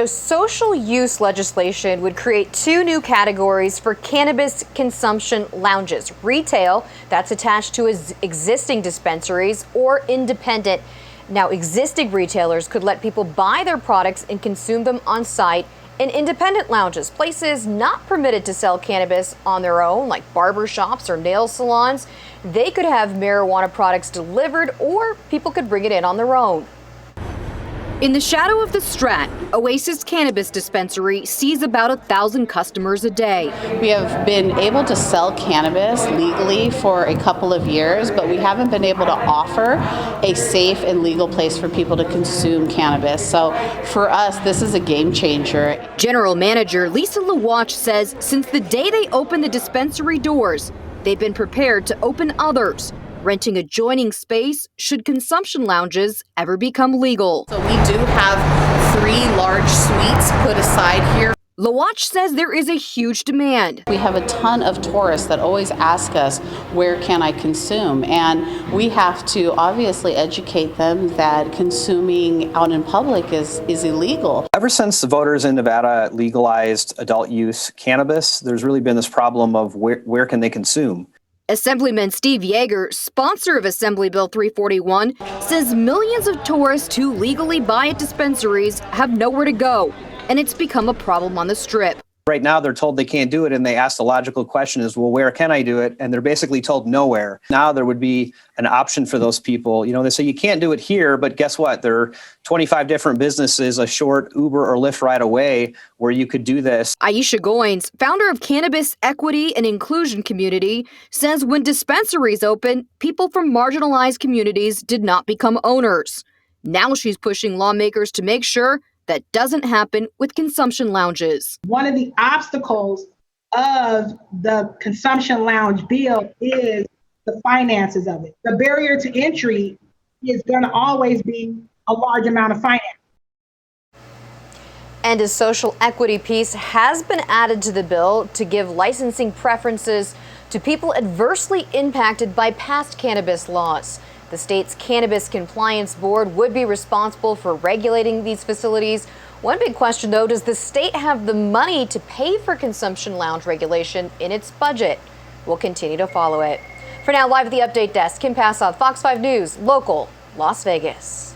So social use legislation would create two new categories for cannabis consumption lounges: retail, that's attached to existing dispensaries, or independent. Now, existing retailers could let people buy their products and consume them on site. In independent lounges, places not permitted to sell cannabis on their own, like barber shops or nail salons, they could have marijuana products delivered, or people could bring it in on their own. In the shadow of the Strat, Oasis Cannabis Dispensary sees about 1,000 customers a day. We have been able to sell cannabis legally for a couple of years, but we haven't been able to offer a safe and legal place for people to consume cannabis. So for us, this is a game changer. General Manager Lisa Lawatch says since the day they opened the dispensary doors, they've been prepared to open others, renting adjoining space should consumption lounges ever become legal. So we do have 3 large suites put aside here. Lawatch says there is a huge demand. We have a ton of tourists that always ask us, where can I consume? And we have to obviously educate them that consuming out in public is illegal. Ever since the voters in Nevada legalized adult use cannabis, there's really been this problem of where can they consume? Assemblyman Steve Yeager, sponsor of Assembly Bill 341, says millions of tourists who legally buy at dispensaries have nowhere to go, and it's become a problem on the Strip. Right now, they're told they can't do it, and they ask the logical question is, well, where can I do it? And they're basically told nowhere. Now there would be an option for those people. You know, they say you can't do it here, but guess what? There are 25 different businesses a short Uber or Lyft ride away where you could do this. Aisha Goins, founder of Cannabis Equity and Inclusion Community, says when dispensaries open, people from marginalized communities did not become owners. Now she's pushing lawmakers to make sure that doesn't happen with consumption lounges. One of the obstacles of the consumption lounge bill is the finances of it. The barrier to entry is going to always be a large amount of finance. And a social equity piece has been added to the bill to give licensing preferences to people adversely impacted by past cannabis laws. The state's Cannabis Compliance Board would be responsible for regulating these facilities. One big question, though, does the state have the money to pay for consumption lounge regulation in its budget? We'll continue to follow it. For now, live at the Update Desk, Kim Passoff, Fox 5 News, local, Las Vegas.